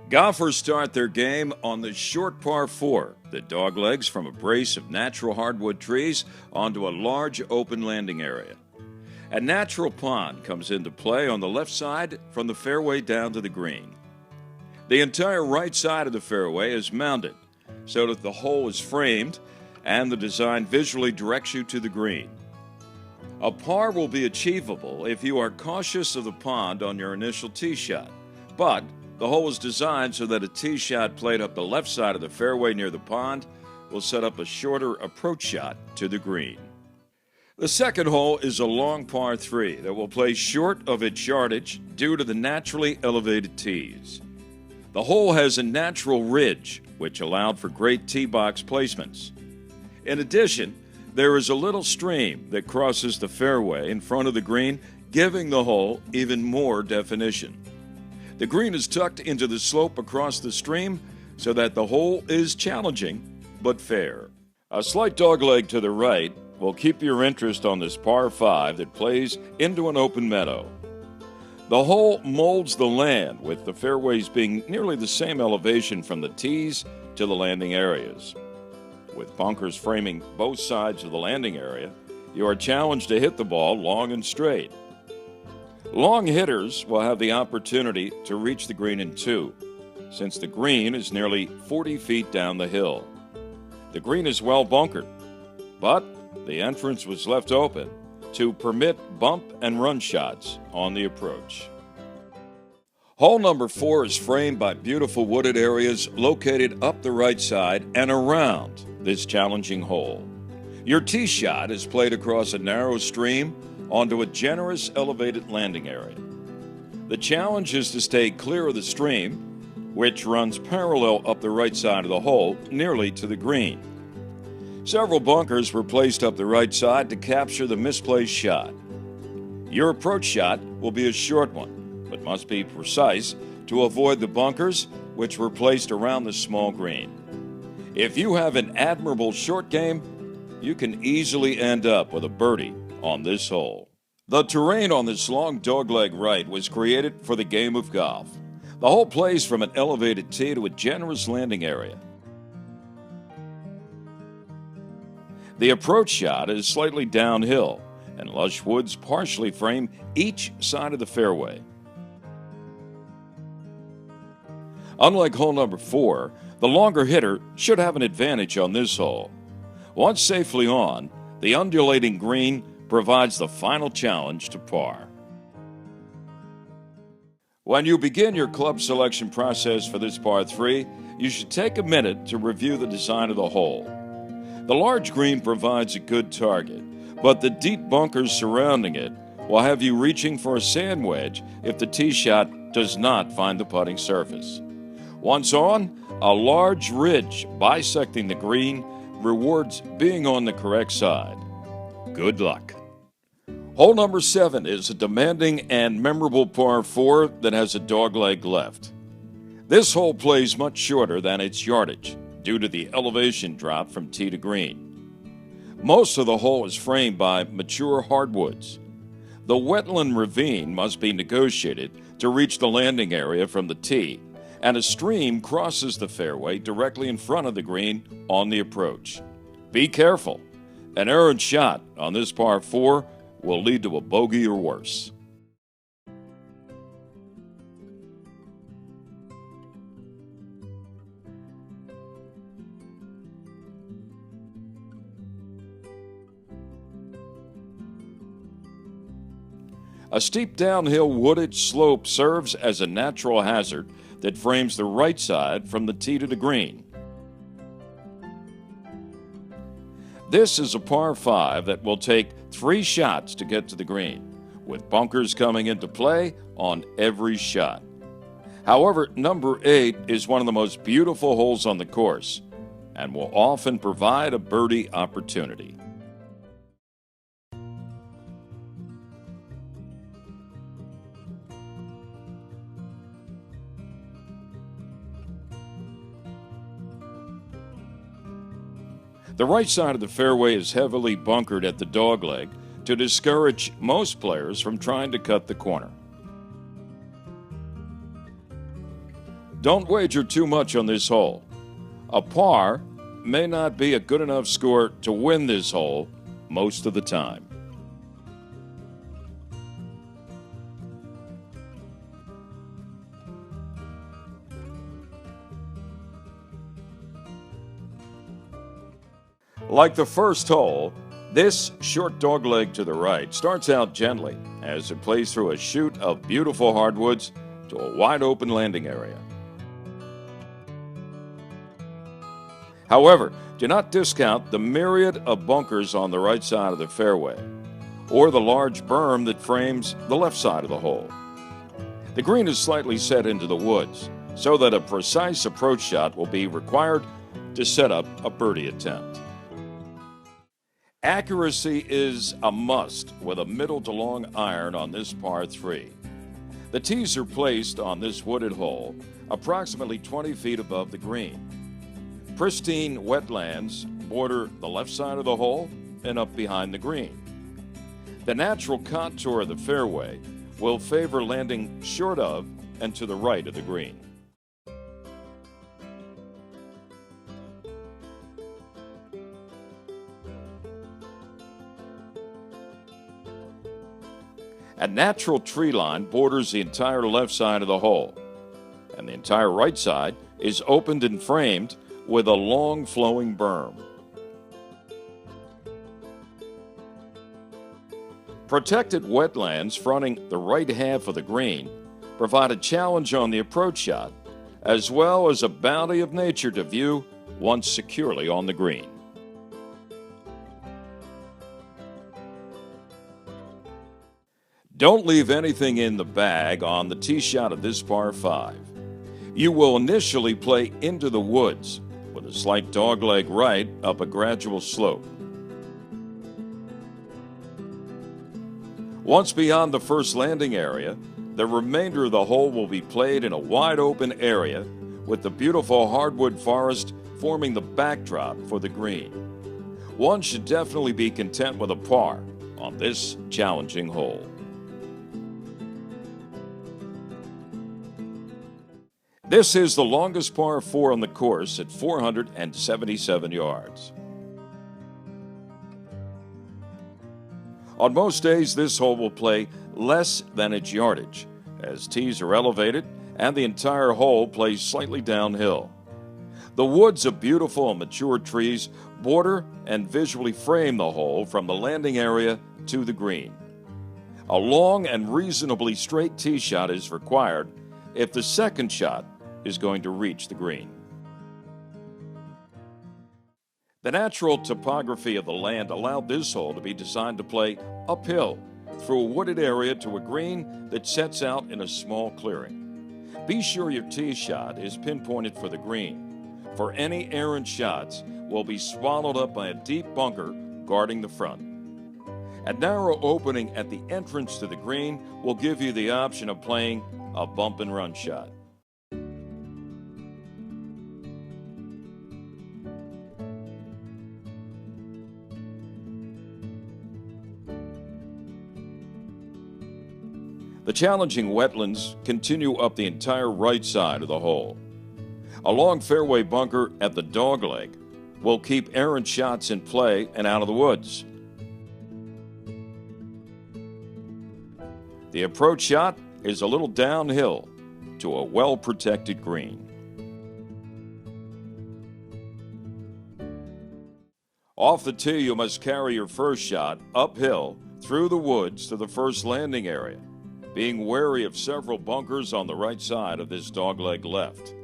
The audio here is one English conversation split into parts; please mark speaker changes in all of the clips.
Speaker 1: Golfers start their game on the short par 4 that doglegs from a brace of natural hardwood trees onto a large open landing area. A natural pond comes into play on the left side from the fairway down to the green. The entire right side of the fairway is mounded so that the hole is framed and the design visually directs you to the green. A par will be achievable if you are cautious of the pond on your initial tee shot, but the hole is designed so that a tee shot played up the left side of the fairway near the pond will set up a shorter approach shot to the green. The second hole is a long par 3 that will play short of its yardage due to the naturally elevated tees. The hole has a natural ridge, which allowed for great tee box placements. In addition, there is a little stream that crosses the fairway in front of the green, giving the hole even more definition. The green is tucked into the slope across the stream so that the hole is challenging but fair. A slight dogleg to the right will keep your interest on this par 5 that plays into an open meadow. The hole molds the land, with the fairways being nearly the same elevation from the tees to the landing areas. With bunkers framing both sides of the landing area, you are challenged to hit the ball long and straight. Long hitters will have the opportunity to reach the green in 2, since the green is nearly 40 feet down the hill. The green is well bunkered, but the entrance was left open to permit bump and run shots on the approach. Hole number 4 is framed by beautiful wooded areas located up the right side and around this challenging hole. Your tee shot is played across a narrow stream onto a generous elevated landing area. The challenge is to stay clear of the stream, which runs parallel up the right side of the hole nearly to the green. Several bunkers were placed up the right side to capture the misplaced shot. Your approach shot will be a short one, but must be precise to avoid the bunkers which were placed around the small green. If you have an admirable short game, you can easily end up with a birdie on this hole. The terrain on this long dogleg right was created for the game of golf. The hole plays from an elevated tee to a generous landing area. The approach shot is slightly downhill, and lush woods partially frame each side of the fairway. Unlike hole number 4, the longer hitter should have an advantage on this hole. Once safely on, the undulating green provides the final challenge to par. When you begin your club selection process for this par 3, you should take a minute to review the design of the hole. The large green provides a good target, but the deep bunkers surrounding it will have you reaching for a sand wedge if the tee shot does not find the putting surface. Once on, a large ridge bisecting the green rewards being on the correct side. Good luck. Hole number 7 is a demanding and memorable par 4 that has a dogleg left. This hole plays much shorter than its yardage due to the elevation drop from tee to green. Most of the hole is framed by mature hardwoods. The wetland ravine must be negotiated to reach the landing area from the tee, and a stream crosses the fairway directly in front of the green on the approach. Be careful. An errant shot on this par 4 will lead to a bogey or worse. A steep downhill wooded slope serves as a natural hazard that frames the right side from the tee to the green. This is a par 5 that will take 3 shots to get to the green, with bunkers coming into play on every shot. However, number 8 is one of the most beautiful holes on the course and will often provide a birdie opportunity. The right side of the fairway is heavily bunkered at the dogleg to discourage most players from trying to cut the corner. Don't wager too much on this hole. A par may not be a good enough score to win this hole most of the time. Like the first hole, this short dogleg to the right starts out gently as it plays through a chute of beautiful hardwoods to a wide open landing area. However, do not discount the myriad of bunkers on the right side of the fairway, or the large berm that frames the left side of the hole. The green is slightly set into the woods, so that a precise approach shot will be required to set up a birdie attempt. Accuracy is a must with a middle to long iron on this par 3. The tees are placed on this wooded hole approximately 20 feet above the green. Pristine wetlands border the left side of the hole and up behind the green. The natural contour of the fairway will favor landing short of and to the right of the green. A natural tree line borders the entire left side of the hole, and the entire right side is opened and framed with a long flowing berm. Protected wetlands fronting the right half of the green provide a challenge on the approach shot, as well as a bounty of nature to view once securely on the green. Don't leave anything in the bag on the tee shot of this par 5. You will initially play into the woods with a slight dogleg right up a gradual slope. Once beyond the first landing area, the remainder of the hole will be played in a wide open area with the beautiful hardwood forest forming the backdrop for the green. One should definitely be content with a par on this challenging hole. This is the longest par 4 on the course at 477 yards. On most days, this hole will play less than its yardage, as tees are elevated and the entire hole plays slightly downhill. The woods of beautiful and mature trees border and visually frame the hole from the landing area to the green. A long and reasonably straight tee shot is required if the second shot is going to reach the green. The natural topography of the land allowed this hole to be designed to play uphill through a wooded area to a green that sets out in a small clearing. Be sure your tee shot is pinpointed for the green, for any errant shots will be swallowed up by a deep bunker guarding the front. A narrow opening at the entrance to the green will give you the option of playing a bump and run shot. The challenging wetlands continue up the entire right side of the hole. A long fairway bunker at the dogleg will keep errant shots in play and out of the woods. The approach shot is a little downhill to a well-protected green. Off the tee, you must carry your first shot uphill through the woods to the first landing area, being wary of several bunkers on the right side of this dogleg left.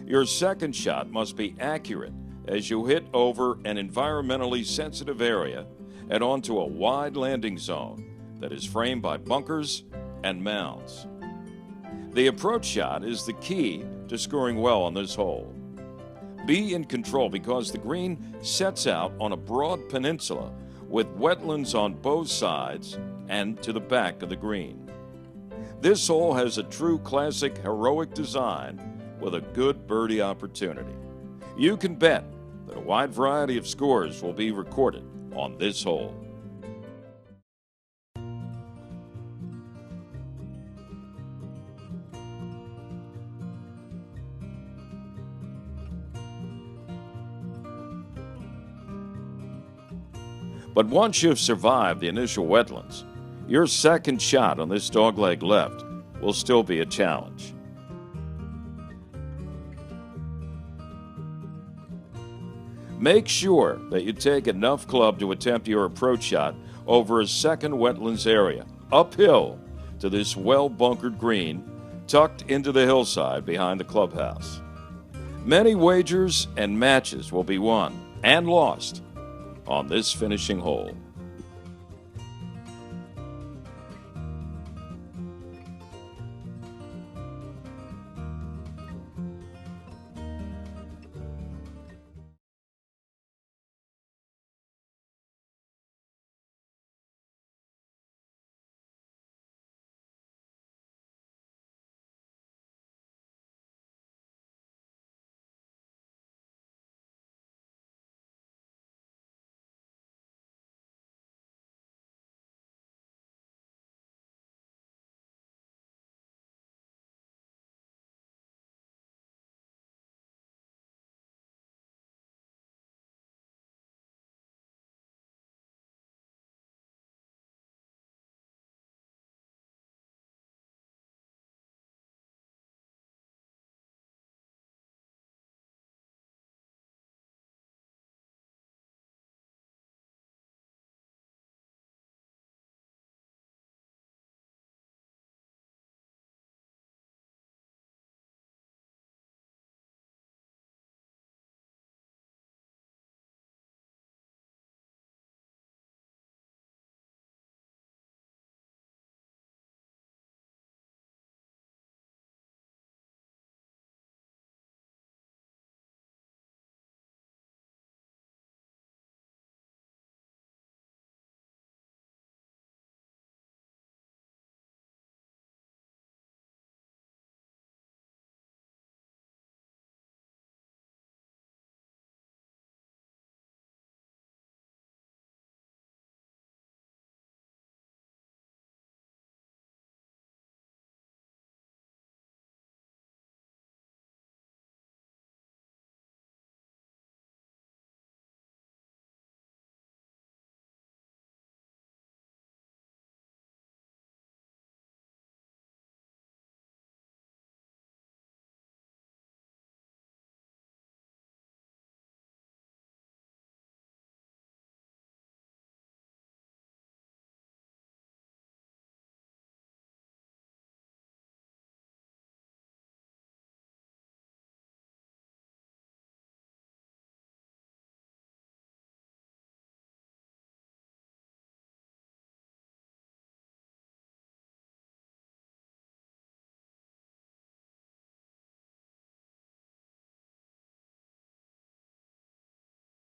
Speaker 1: Your second shot must be accurate as you hit over an environmentally sensitive area and onto a wide landing zone that is framed by bunkers and mounds. The approach shot is the key to scoring well on this hole. Be in control because the green sets out on a broad peninsula with wetlands on both sides and to the back of the green. This hole has a true classic heroic design with a good birdie opportunity. You can bet that a wide variety of scores will be recorded on this hole. But once you've survived the initial wetlands, your second shot on this dogleg left will still be a challenge. Make sure that you take enough club to attempt your approach shot over a second wetlands area, uphill to this well-bunkered green, tucked into the hillside behind the clubhouse. Many wagers and matches will be won and lost on this finishing hole.